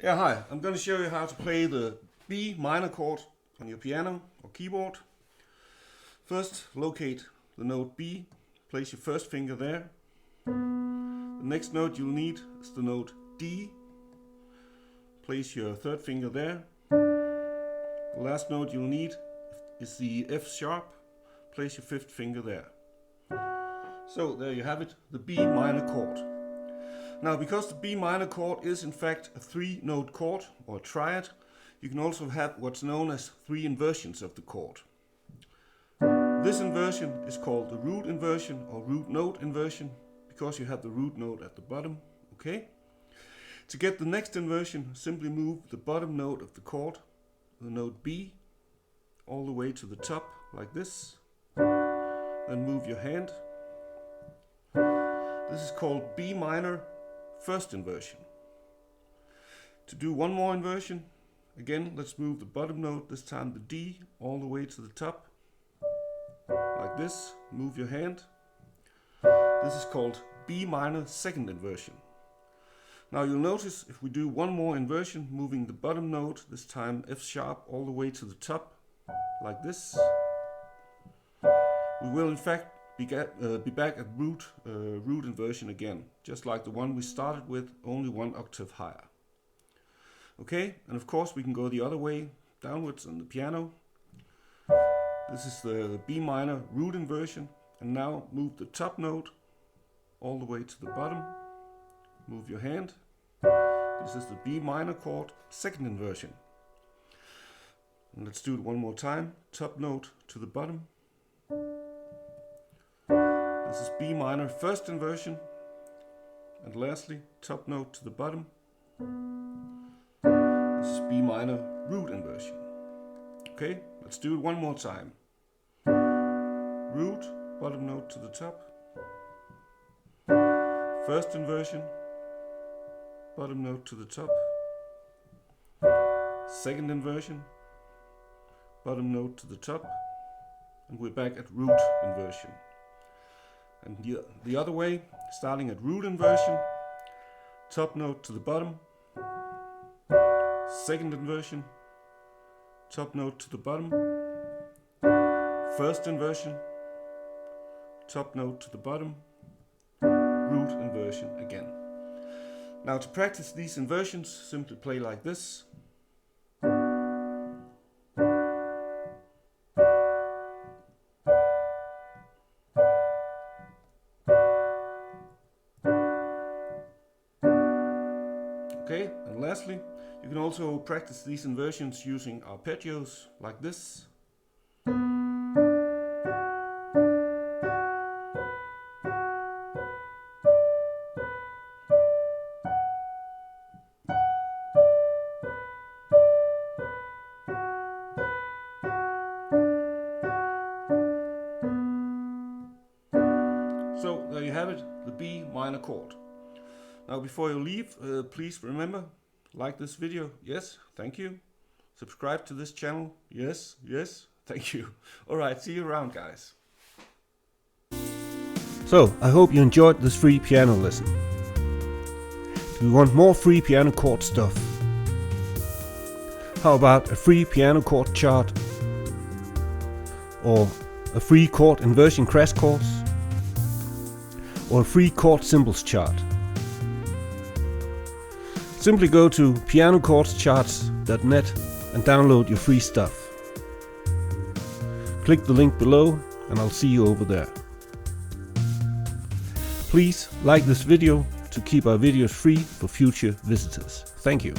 Yeah, hi. I'm going to show you how to play the B minor chord on your piano or keyboard. First, locate the note B. Place your first finger there. The next note you'll need is the note D. Place your third finger there. The last note you'll need is the F sharp. Place your fifth finger there. So there you have it, the B minor chord. Now, because the B minor chord is in fact a 3-note chord or a triad, you can also have what's known as 3 inversions of the chord. This inversion is called the root inversion or root note inversion because you have the root note at the bottom. Okay? To get the next inversion, simply move the bottom note of the chord, the note B, all the way to the top like this. Then move your hand. This is called B minor first inversion. To do one more inversion, again, let's move the bottom note, this time the D, all the way to the top, like this. Move your hand. This is called B minor second inversion. Now you'll notice if we do one more inversion, moving the bottom note, this time F sharp, all the way to the top, like this, we will in fact be back at root inversion again, just like the one we started with, only 1 octave higher. Okay, and of course we can go the other way, downwards on the piano. This is the B minor root inversion, and now move the top note all the way to the bottom. Move your hand. This is the B minor chord second inversion. And let's do it one more time. Top note to the bottom. This is B minor first inversion. And lastly, top note to the bottom. This is B minor root inversion. Okay, let's do it one more time. Root, bottom note to the top. First inversion, bottom note to the top. Second inversion, bottom note to the top. And we're back at root inversion. And the other way, starting at root inversion, top note to the bottom, second inversion, top note to the bottom, first inversion, top note to the bottom, root inversion again. Now to practice these inversions, simply play like this. Okay, and lastly, you can also practice these inversions using arpeggios like this. So there you have it, the B minor chord. Now before you leave, please remember, like this video, yes, thank you. Subscribe to this channel, yes, thank you. Alright, see you around, guys. So, I hope you enjoyed this free piano lesson. Do you want more free piano chord stuff? How about a free piano chord chart? Or a free chord inversion crash course? Or a free chord symbols chart? Simply go to pianochordcharts.net and download your free stuff. Click the link below and I'll see you over there. Please like this video to keep our videos free for future visitors. Thank you.